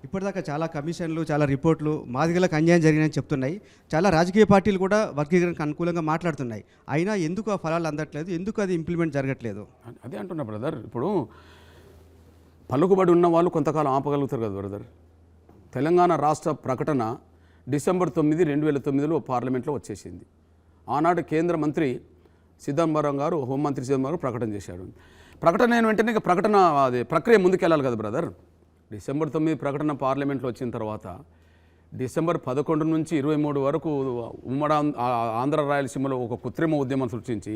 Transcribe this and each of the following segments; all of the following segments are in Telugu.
ఇప్పటిదాకా చాలా కమిషన్లు, చాలా రిపోర్ట్లు మాదిగలకు అన్యాయం జరిగిందని చెప్తున్నాయి. చాలా రాజకీయ పార్టీలు కూడా వర్గీకరణకు అనుకూలంగా మాట్లాడుతున్నాయి. అయినా ఎందుకు ఆ ఫలాలు అందట్లేదు, ఎందుకు అది ఇంప్లిమెంట్ జరగట్లేదు? అదే అంటున్నా బ్రదర్. ఇప్పుడు పలుకుబడి ఉన్న వాళ్ళు కొంతకాలం ఆపగలుగుతారు కదా బ్రదర్. తెలంగాణ రాష్ట్ర ప్రకటన డిసెంబర్ 9, 2009లో పార్లమెంట్లో వచ్చేసింది. ఆనాడు కేంద్ర మంత్రి చిదంబరం గారు, హోంమంత్రి చిదంబరం గారు ప్రకటన చేశాడు. ప్రకటన అయిన వెంటనే ప్రకటన అది ప్రక్రియ ముందుకెళ్ళాలి కదా బ్రదర్. డిసెంబర్ 9 ప్రకటన పార్లమెంట్లో వచ్చిన తర్వాత డిసెంబర్ 11 నుంచి 23 వరకు ఉమ్మడి ఆంధ్ర రాయలసీమలో ఒక కృత్రిమ ఉద్యమం సృష్టించి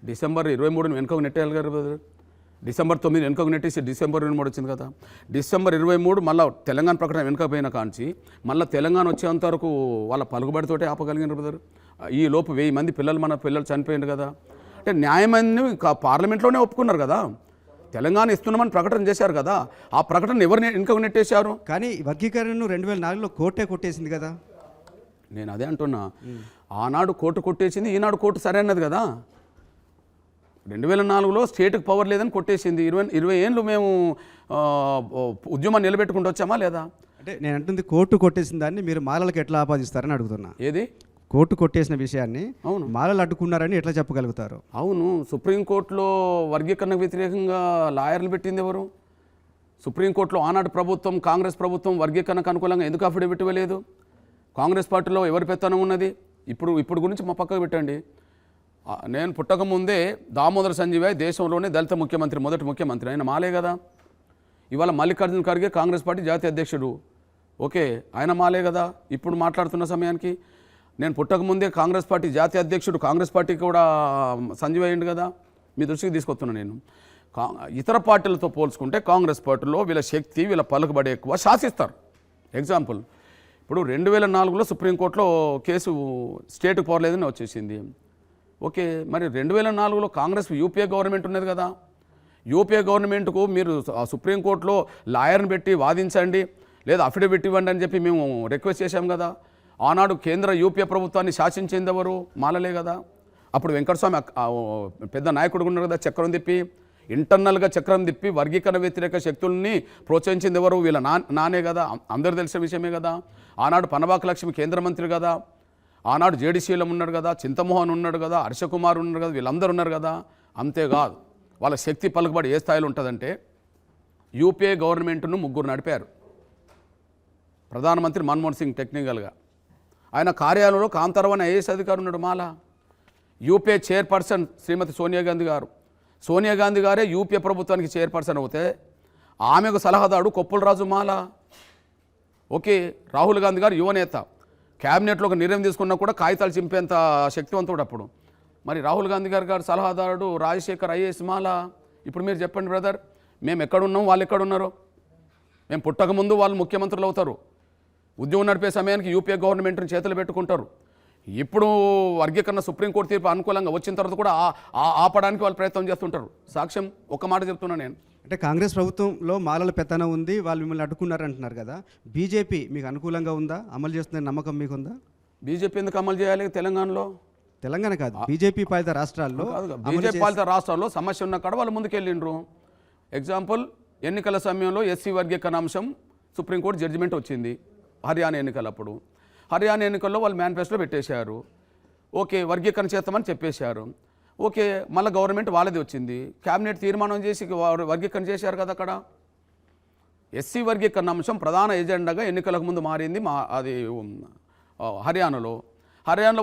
డిసెంబర్ 23ని వెనుకకు నెట్టేయాలి కదా బ్రదర్. డిసెంబర్ 9 వెనుకకు నెట్టేసి డిసెంబర్ 23 వచ్చింది కదా. డిసెంబర్ 23 మళ్ళీ తెలంగాణ ప్రకటన వెనుకపోయిన కాంచి మళ్ళీ తెలంగాణ వచ్చేంత వరకు వాళ్ళ పలుకుబడితోటే ఆపగలిగినారు బ్రదర్. ఈ లోపు 1000 మంది మన పిల్లలు చనిపోయింది కదా. అంటే న్యాయమని పార్లమెంట్లోనే ఒప్పుకున్నారు కదా. తెలంగాణ ఇస్తున్నామని ప్రకటన చేశారు కదా. ఆ ప్రకటన ఎవరిని వెనుకకు నెట్టేశారు? కానీ వర్గీకరణను 2004లో కోర్టే కొట్టేసింది కదా. నేను అదే అంటున్నా, ఆనాడు కోర్టు కొట్టేసింది, ఈనాడు కోర్టు సరే అన్నది కదా. 2004లో స్టేట్కి పవర్ లేదని కొట్టేసింది. 20 ఏళ్ళు మేము ఉద్యమాన్ని నిలబెట్టుకుంటూ వచ్చామా లేదా? అంటే నేను అంటుంది కోర్టు కొట్టేసిన దాన్ని మీరు మాలలకు ఎట్లా ఆపాదిస్తారని అడుగుతున్నా. ఏది కోర్టు కొట్టేసిన విషయాన్ని అవును మాలలు అడ్డుకున్నారని ఎట్లా చెప్పగలుగుతారు? అవును, సుప్రీంకోర్టులో వర్గీకరణకు వ్యతిరేకంగా లాయర్లు పెట్టింది ఎవరు? సుప్రీంకోర్టులో ఆనాడు ప్రభుత్వం, కాంగ్రెస్ ప్రభుత్వం వర్గీకరణకు అనుకూలంగా ఎందుకు అఫిడవిట్ ఇవ్వలేదు? కాంగ్రెస్ పార్టీలో ఎవరి పెత్తనం ఉన్నది? ఇప్పుడు గురించి మా పక్కకు పెట్టండి. నేను పుట్టకముందే దామోదర సంజీవయ్య దేశంలోనే దళిత ముఖ్యమంత్రి, మొదటి ముఖ్యమంత్రి. ఆయన మాలే కదా. ఇవాళ మల్లికార్జున ఖర్గే కాంగ్రెస్ పార్టీ జాతీయ అధ్యక్షుడు, ఓకే, ఆయన మాలే కదా. ఇప్పుడు మాట్లాడుతున్న సమయానికి నేను పుట్టకముందే కాంగ్రెస్ పార్టీ జాతీయ అధ్యక్షుడు, కాంగ్రెస్ పార్టీకి కూడా సంజీవయ్య అయ్యిండు కదా. మీ దృష్టికి తీసుకొస్తున్నా నేను. ఇతర పార్టీలతో పోల్చుకుంటే కాంగ్రెస్ పార్టీలో వీళ్ళ శక్తి, వీళ్ళ పలుకుబడి ఎక్కువ, శాసిస్తారు. ఎగ్జాంపుల్, ఇప్పుడు 2004లో సుప్రీంకోర్టులో కేసు స్టేట్కి పోరలేదని వచ్చేసింది. ఓకే, మరి 2004లో కాంగ్రెస్ యూపీఏ గవర్నమెంట్ ఉన్నది కదా. యూపీఏ గవర్నమెంట్కు మీరు సుప్రీంకోర్టులో లాయర్ని పెట్టి వాదించండి, లేదా అఫిడవిట్ ఇవ్వండి అని చెప్పి మేము రిక్వెస్ట్ చేశాం కదా. ఆనాడు కేంద్ర యూపీఏ ప్రభుత్వాన్ని శాసించింది ఎవరు? మాలలే కదా. అప్పుడు వెంకటస్వామి పెద్ద నాయకుడు ఉన్నారు కదా, చక్రం తిప్పి, ఇంటర్నల్గా చక్రం తిప్పి వర్గీకరణ వ్యతిరేక శక్తుల్ని ప్రోత్సహించింది ఎవరు? వీళ్ళ నానే కదా. అందరూ తెలిసిన విషయమే కదా. ఆనాడు పనబాక లక్ష్మి కేంద్ర మంత్రి కదా. ఆనాడు జేడీసీలో ఉన్నాడు కదా, చింతమోహన్ ఉన్నాడు కదా, హర్షకుమార్ ఉన్నాడు కదా, వీళ్ళందరూ ఉన్నారు కదా. అంతేకాదు, వాళ్ళ శక్తి పలుకుబడి ఏ స్థాయిలో ఉంటుందంటే యూపీఏ గవర్నమెంట్ను 3 నడిపారు. ప్రధానమంత్రి మన్మోహన్ సింగ్ టెక్నికల్గా, ఆయన కార్యాలయంలో కాంతారావు ఐఏఎస్ అధికారి ఉన్నాడు మాల. యూపీఏ చైర్పర్సన్ శ్రీమతి సోనియా గాంధీ గారు, సోనియా గాంధీ గారే యూపీఏ ప్రభుత్వానికి చైర్పర్సన్ అవుతే ఆమెకు సలహాదారుడు కొప్పుల రాజు మాల. ఓకే, రాహుల్ గాంధీ గారు యువనేత, క్యాబినెట్లో ఒక నిర్ణయం తీసుకున్నా కూడా కాగితాలు చింపేంత శక్తివంతుడు అప్పుడు. మరి రాహుల్ గాంధీ గారు సలహాదారుడు రాజశేఖర్ ఐఏఎస్ మాల. ఇప్పుడు మీరు చెప్పండి బ్రదర్, మేము ఎక్కడున్నాం, వాళ్ళు ఎక్కడున్నారు? మేము పుట్టకముందు వాళ్ళు ముఖ్యమంత్రులు అవుతారు, ఉద్యోగం నడిపే సమయానికి యూపీఏ గవర్నమెంట్ని చేతులు పెట్టుకుంటారు. ఇప్పుడు వర్గీకరణ సుప్రీంకోర్టు తీర్పు అనుకూలంగా వచ్చిన తర్వాత కూడా ఆపడానికి వాళ్ళు ప్రయత్నం చేస్తుంటారు. సాక్ష్యం ఒక మాట చెప్తున్నా నేను. అంటే కాంగ్రెస్ ప్రభుత్వంలో మాలల పెత్తనం ఉంది, వాళ్ళు మిమ్మల్ని అడ్డుకున్నారు అంటున్నారు కదా. బీజేపీ మీకు అనుకూలంగా ఉందా, అమలు చేస్తుందని నమ్మకం మీకుందా? బీజేపీ ఎందుకు అమలు చేయాలి తెలంగాణలో? తెలంగాణ కాదు, బీజేపీ పాలిత రాష్ట్రాల్లో. బీజేపీ పాలిత రాష్ట్రాల్లో సమస్య ఉన్న కాడ వాళ్ళు ముందుకెళ్ళిండ్రు. ఎగ్జాంపుల్, ఎన్నికల సమయంలో ఎస్సీ వర్గీకరణ అంశం సుప్రీంకోర్టు జడ్జిమెంట్ వచ్చింది హర్యానా ఎన్నికలప్పుడు. హర్యానా ఎన్నికల్లో వాళ్ళు మేనిఫెస్టోలో పెట్టేశారు. ఓకే, వర్గీకరణ చేస్తామని చెప్పేశారు. ఓకే, మళ్ళీ గవర్నమెంట్ వాళ్ళది వచ్చింది, క్యాబినెట్ తీర్మానం చేసి వర్గీకరణ చేశారు కదా. అక్కడ ఎస్సీ వర్గీకరణ అంశం ప్రధాన ఎజెండాగా ఎన్నికలకు ముందు మారింది. అది హర్యానాలో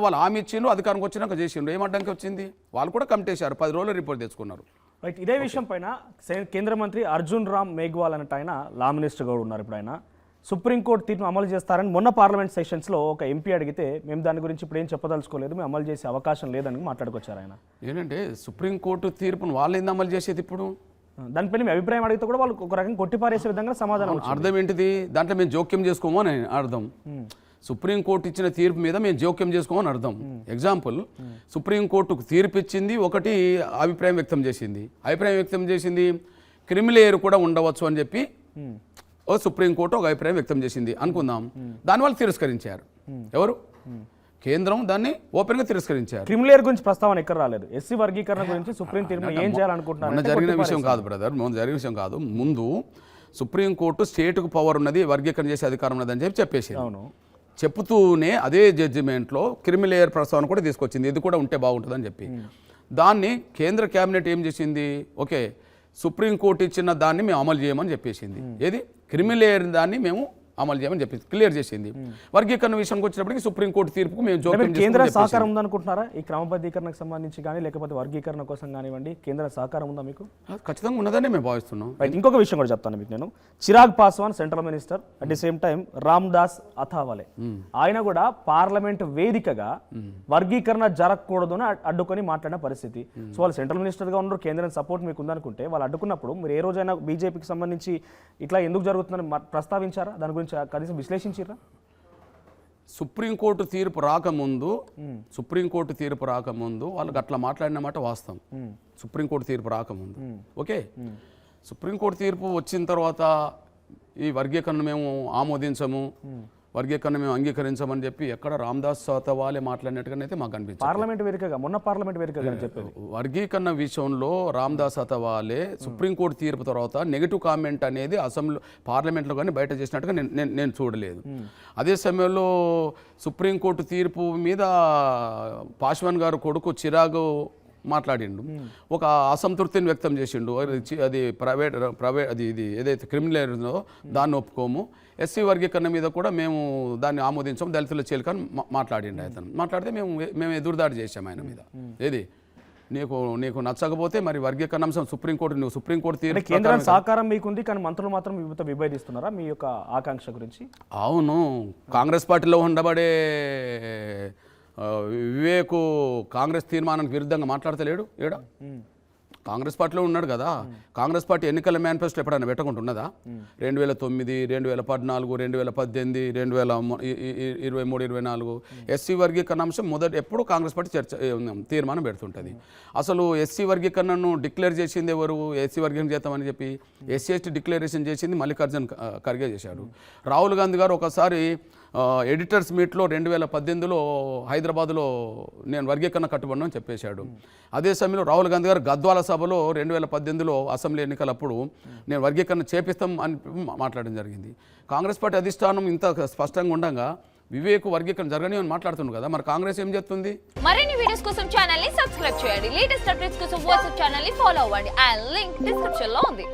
వాళ్ళు హామీ ఇచ్చిండ్రు, అధికారంకి వచ్చినాక చేసిండ్రు. ఏమడ్డానికి వచ్చింది? వాళ్ళు కూడా కమిటేశారు, 10 రోజులు రిపోర్ట్ తెచ్చుకున్నారు. రైట్, ఇదే విషయం పైన కేంద్ర మంత్రి అర్జున్ రామ్ మేఘ్వాల్ అన్నట్టు ఆయన లా మినిస్టర్గా ఉన్నారు. ఇప్పుడు ఆయన సుప్రీంకోర్టు తీర్పును అమలు చేస్తారని మొన్న పార్లమెంట్ సెషన్స్లో ఒక ఎంపీ అడిగితే మేము దాని గురించి ఇప్పుడు ఏం చెప్పదలుచుకోలేదు, మేము అమలు చేసే అవకాశం లేదని మాట్లాడుకొచ్చారు ఆయన. ఏంటంటే సుప్రీంకోర్టు తీర్పును వాళ్ళు ఏంది అమలు చేసేది? ఇప్పుడు దానిపైన మీ అభిప్రాయం అడిగితే కూడా వాళ్ళు ఒక రకంగా కొట్టిపారేసే విధంగా సమాధానం. అర్థం ఏంటిది? దాంట్లో మేము జోక్యం చేసుకోమో అని అర్థం. సుప్రీంకోర్టు ఇచ్చిన తీర్పు మీద మేము జోక్యం చేసుకోమని అర్థం. ఎగ్జాంపుల్, సుప్రీంకోర్టుకు తీర్పు ఇచ్చింది ఒకటి, అభిప్రాయం వ్యక్తం చేసింది క్రిమిలేయర్ కూడా ఉండవచ్చు అని చెప్పి సుప్రీంకోర్టు ఒక అభిప్రాయం వ్యక్తం చేసింది అనుకుందాం. దానివల్ల తిరస్కరించారు ఎవరు? కేంద్రం దాన్ని ఓపెన్గా తిరస్కరించారు. క్రిమిలేయర్ గురించి ప్రస్తావన ఎక్కడ రాలేదు. ఎస్సీ వర్గీకరణ గురించి సుప్రీం తీర్పు ఏం చేయాలనుకుంటున్నారు? జరిగిన విషయం కాదు బ్రదర్, జరిగిన విషయం కాదు. ముందు సుప్రీంకోర్టు స్టేట్కు పవర్ ఉన్నది, వర్గీకరణ చేసే అధికారం ఉన్నదని చెప్పేసి అవును. చెప్తూనే అదే జడ్జిమెంట్లో క్రిమినల్ లేయర్ ప్రస్తావన కూడా తీసుకొచ్చింది, ఇది కూడా ఉంటే బాగుంటుందని చెప్పి. దాన్ని కేంద్ర కేబినెట్ ఏం చేసింది, ఓకే సుప్రీంకోర్టు ఇచ్చిన దాన్ని మేము అమలు చేయమని చెప్పేసింది. ఏది క్రిమినల్ లేయర్ దాన్ని మేము అమలు చేయమని చెప్పి క్లియర్ చేసింది. వర్గీకరణ విషయానికి వచ్చినప్పటికీ సుప్రీంకోర్టు తీర్పుకు మేము జోక్యం కేంద్ర సహకారం ఉందనుకుంటున్నారా ఈ క్రమబద్ధీకరణకు సంబంధించి కానీ, లేకపోతే వర్గీకరణ కోసం కానివ్వండి, కేంద్ర సహకారం ఉందా మీకు? ఖచ్చితంగా ఉన్నదని మేము భావిస్తున్నాం. ఇంకొక విషయం కూడా చెప్తాను మీకు నేను. Chirag Paswan central minister, at the same time Ram Das Athawale, ఆయన కూడా పార్లమెంట్ వేదికగా వర్గీకరణ జరగకూడదు అని అడ్డుకొని మాట్లాడిన పరిస్థితి. సో వాళ్ళు సెంట్రల్ మినిస్టర్ గా ఉన్నారు, కేంద్రం సపోర్ట్ మీకు ఉందనుకుంటే వాళ్ళు అడ్డుకున్నప్పుడు మీరు ఏ రోజైనా బీజేపీకి సంబంధించి ఇట్లా ఎందుకు జరుగుతుందని ప్రస్తావించారా? దాని గురించి కనీసం విశ్లేషించారా? సుప్రీంకోర్టు తీర్పు రాకముందు వాళ్ళకి అట్లా మాట్లాడిన మాట వాస్తవం. సుప్రీంకోర్టు తీర్పు రాకముందు ఓకే, సుప్రీంకోర్టు తీర్పు వచ్చిన తర్వాత ఈ వర్గీకరణ మేము ఆమోదించము, వర్గీకరణ మేము అంగీకరించమని చెప్పి ఎక్కడ రామ్దాస్ అథవాలే మాట్లాడినట్టుగానైతే మాకు అనిపించింది. పార్లమెంట్ వేదికగా, మొన్న పార్లమెంట్ వేదికగా చెప్పేది. వర్గీకరణ విషయంలో రామ్దాస్ అథవాలే సుప్రీంకోర్టు తీర్పు తర్వాత నెగిటివ్ కామెంట్ అనేది అసెంబ్లీ పార్లమెంట్లో కానీ బయట చేసినట్టుగా నేను చూడలేదు. అదే సమయంలో సుప్రీంకోర్టు తీర్పు మీద పాశ్వాన్ గారు కొడుకు చిరాగ్ మాట్లాడిండు, ఒక అసంతృప్తిని వ్యక్తం చేసిండు. అది ప్రైవేట్ అది ఇది ఏదైతే క్రిమినల్ ఉందో దాన్ని ఒప్పుకోము, ఎస్సీ వర్గీకరణ మీద కూడా మేము దాన్ని ఆమోదించాము, దళితుల చేలికని మాట్లాడిండు. అతను మాట్లాడితే మేము ఎదురుదాడి చేసాము ఆయన మీద. ఏది నీకు నచ్చకపోతే మరి వర్గీకరణ అంశం సుప్రీంకోర్టు తీర్పు కేంద్రం సహకారం మీకుంది, కానీ మంత్రులు మాత్రం విభేదిస్తున్నారా మీ యొక్క ఆకాంక్ష గురించి? అవును, కాంగ్రెస్ పార్టీలో ఉండబడే వివేకు కాంగ్రెస్ తీర్మానానికి విరుద్ధంగా మాట్లాడతలేడు. ఏడ కాంగ్రెస్ పార్టీలో ఉన్నాడు కదా. కాంగ్రెస్ పార్టీ ఎన్నికల మేనిఫెస్టో ఎప్పుడైనా పెట్టకుంటున్నదా? 2009, 2014, 2018, 2023, 24 ఎస్సీ వర్గీకరణ అంశం ఎప్పుడు కాంగ్రెస్ పార్టీ తీర్మానం పెడుతుంటుంది. అసలు ఎస్సీ వర్గీకరణను డిక్లేర్ చేసింది ఎవరు? ఎస్సీ వర్గీకరణ చేద్దామని చెప్పి ఎస్సీ ఎస్టీ డిక్లరేషన్ చేసింది మల్లికార్జున్ ఖర్గే చేశాడు. రాహుల్ గాంధీ గారు ఒకసారి ఎడిటర్స్ మీట్లో 2018లో హైదరాబాద్లో నేను వర్గీకరణ కట్టుబడి అని చెప్పేశాడు. అదే సమయంలో రాహుల్ గాంధీ గారు గద్వాల సభలో 2018లో అసెంబ్లీ ఎన్నికలప్పుడు నేను వర్గీకరణ చేపిస్తాం అని మాట్లాడడం జరిగింది. కాంగ్రెస్ పార్టీ అధిష్టానం ఇంత స్పష్టంగా ఉండగా వివేక్ వర్గీకరణ జరగని అని మాట్లాడుతుంది కదా, మరి కాంగ్రెస్ ఏం చేస్తుంది? మరిన్ని వీడియోస్ కోసం ఛానల్ ని సబ్స్క్రైబ్ చేయండి, లేటెస్ట్ అప్డేట్స్ కోసం వాట్సాప్ ఛానల్ ని ఫాలో అవ్వండి, ఆ లింక్ డిస్క్రిప్షన్ లో ఉంది.